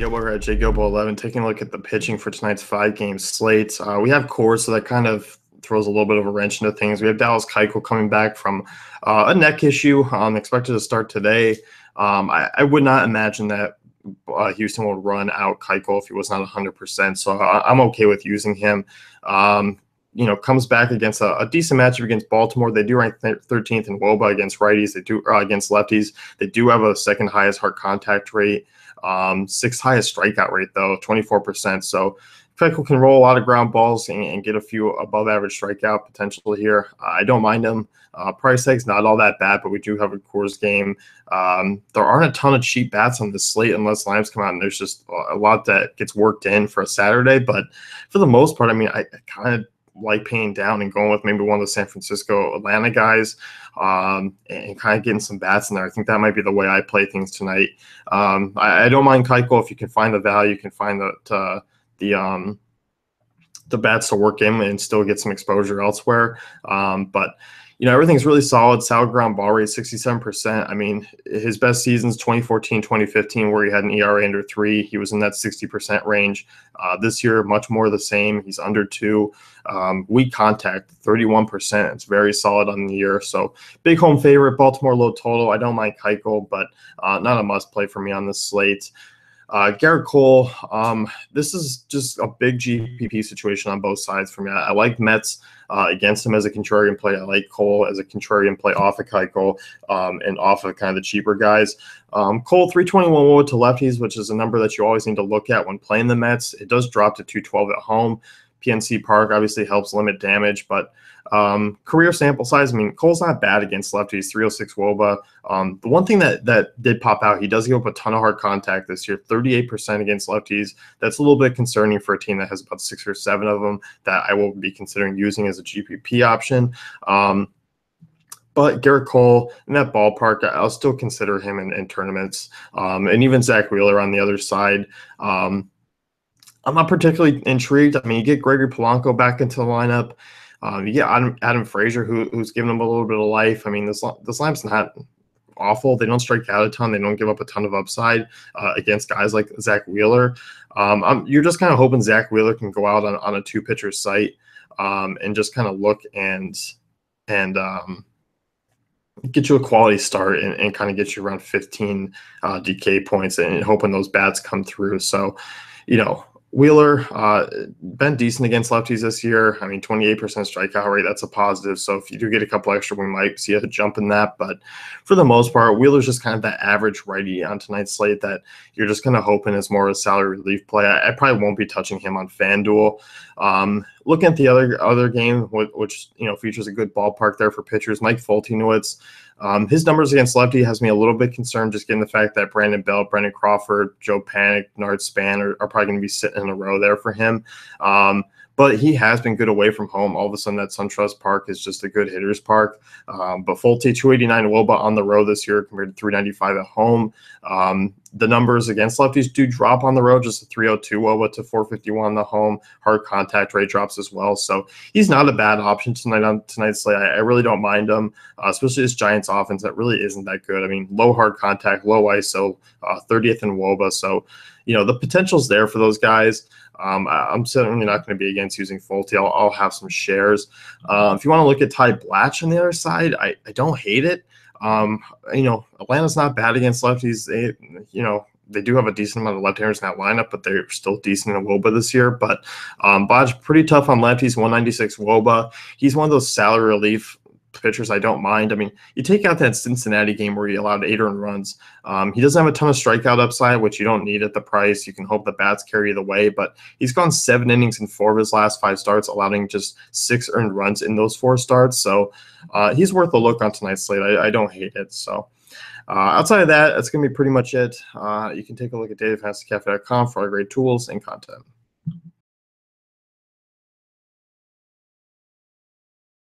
Gilbo at JGilbo11, taking a look at the pitching for tonight's 5-game slate. We have Coors, so that kind of throws a little bit of a wrench into things. We have Dallas Keuchel coming back from a neck issue, expected to start today. I would not imagine that Houston will run out Keuchel if he was not 100%, so I'm okay with using him. Comes back against a decent matchup against Baltimore. They do rank 13th in WOBA against righties. They do against lefties. They do have a second highest hard contact rate, sixth highest strikeout rate though, 24%. So Keuchel can roll a lot of ground balls and get a few above average strikeout potential here. I don't mind him. Price tag's not all that bad, but we do have a Coors game. There aren't a ton of cheap bats on the slate unless lines come out, and there's just a lot that gets worked in for a Saturday. But for the most part, I mean, I kind of like paying down and going with maybe one of the San Francisco Atlanta guys and kind of getting some bats in there. I think that might be the way I play things tonight. I don't mind Keuchel if you can find the value, you can find the bats to work in and still get some exposure elsewhere. But everything's really solid. Solid ground ball rate, 67%. I mean, his best seasons, 2014, 2015, where he had an ERA under 3. He was in that 60% range. This year, much more the same. He's under 2. Weak contact, 31%. It's very solid on the year. So big home favorite, Baltimore low total. I don't mind Keuchel, but not a must play for me on this slate. Garrett Cole, this is just a big GPP situation on both sides for me. I like Mets against him as a contrarian play. I like Cole as a contrarian play off of Keuchel and off of kind of the cheaper guys. Cole, 321 WOBA to lefties, which is a number that you always need to look at when playing the Mets. It does drop to 212 at home. PNC Park obviously helps limit damage, but career sample size, I mean, Cole's not bad against lefties, 306 WOBA. The one thing that did pop out, he does give up a ton of hard contact this year, 38% against lefties. That's a little bit concerning for a team that has about 6 or 7 of them that I will be considering using as a GPP option. But Garrett Cole, in that ballpark, I'll still consider him in tournaments. And even Zach Wheeler on the other side. I'm not particularly intrigued. I mean, you get Gregory Polanco back into the lineup. You get Adam Frazier, who's given him a little bit of life. I mean, this lineup's not awful. They don't strike out a ton. They don't give up a ton of upside against guys like Zach Wheeler. You're just kind of hoping Zach Wheeler can go out on a 2-pitcher site and just kind of look and get you a quality start and kind of get you around 15 DK points and hoping those bats come through. So, Wheeler, been decent against lefties this year. I mean, 28% strikeout rate, that's a positive. So if you do get a couple extra, we might see a jump in that. But for the most part, Wheeler's just kind of that average righty on tonight's slate that you're just kind of hoping is more a salary relief play. I probably won't be touching him on FanDuel. Looking at the other game, which features a good ballpark there for pitchers, Mike Foltynewicz. His numbers against lefty has me a little bit concerned, just given the fact that Brandon Belt, Brendan Crawford, Joe Panic, Nard Span are probably going to be sitting in a row there for him. But he has been good away from home. All of a sudden, that SunTrust Park is just a good hitter's park. But Folty, 289 WOBA on the road this year compared to 395 at home. The numbers against lefties do drop on the road, just a 302 WOBA to 451 on the home. Hard contact rate drops as well. So he's not a bad option tonight on tonight's slate. I really don't mind him, especially this Giants offense that really isn't that good. I mean, low hard contact, low ISO, 30th in WOBA. So, the potential's there for those guys. I'm certainly not going to be against using Folty. I'll have some shares. If you want to look at Ty Blatch on the other side, I don't hate it. Atlanta's not bad against lefties. They do have a decent amount of left-handers in that lineup, but they're still decent in WOBA this year. But Blatch, pretty tough on lefties, 196 WOBA. He's one of those salary relief pitchers I don't mind. I mean, you take out that Cincinnati game where he allowed 8 earned runs. He doesn't have a ton of strikeout upside, which you don't need at the price. You can hope the bats carry the way, but he's gone 7 innings in 4 of his last 5 starts, allowing just 6 earned runs in those 4 starts. So he's worth a look on tonight's slate. I don't hate it. So outside of that, that's going to be pretty much it. You can take a look at datafantasycafe.com for our great tools and content.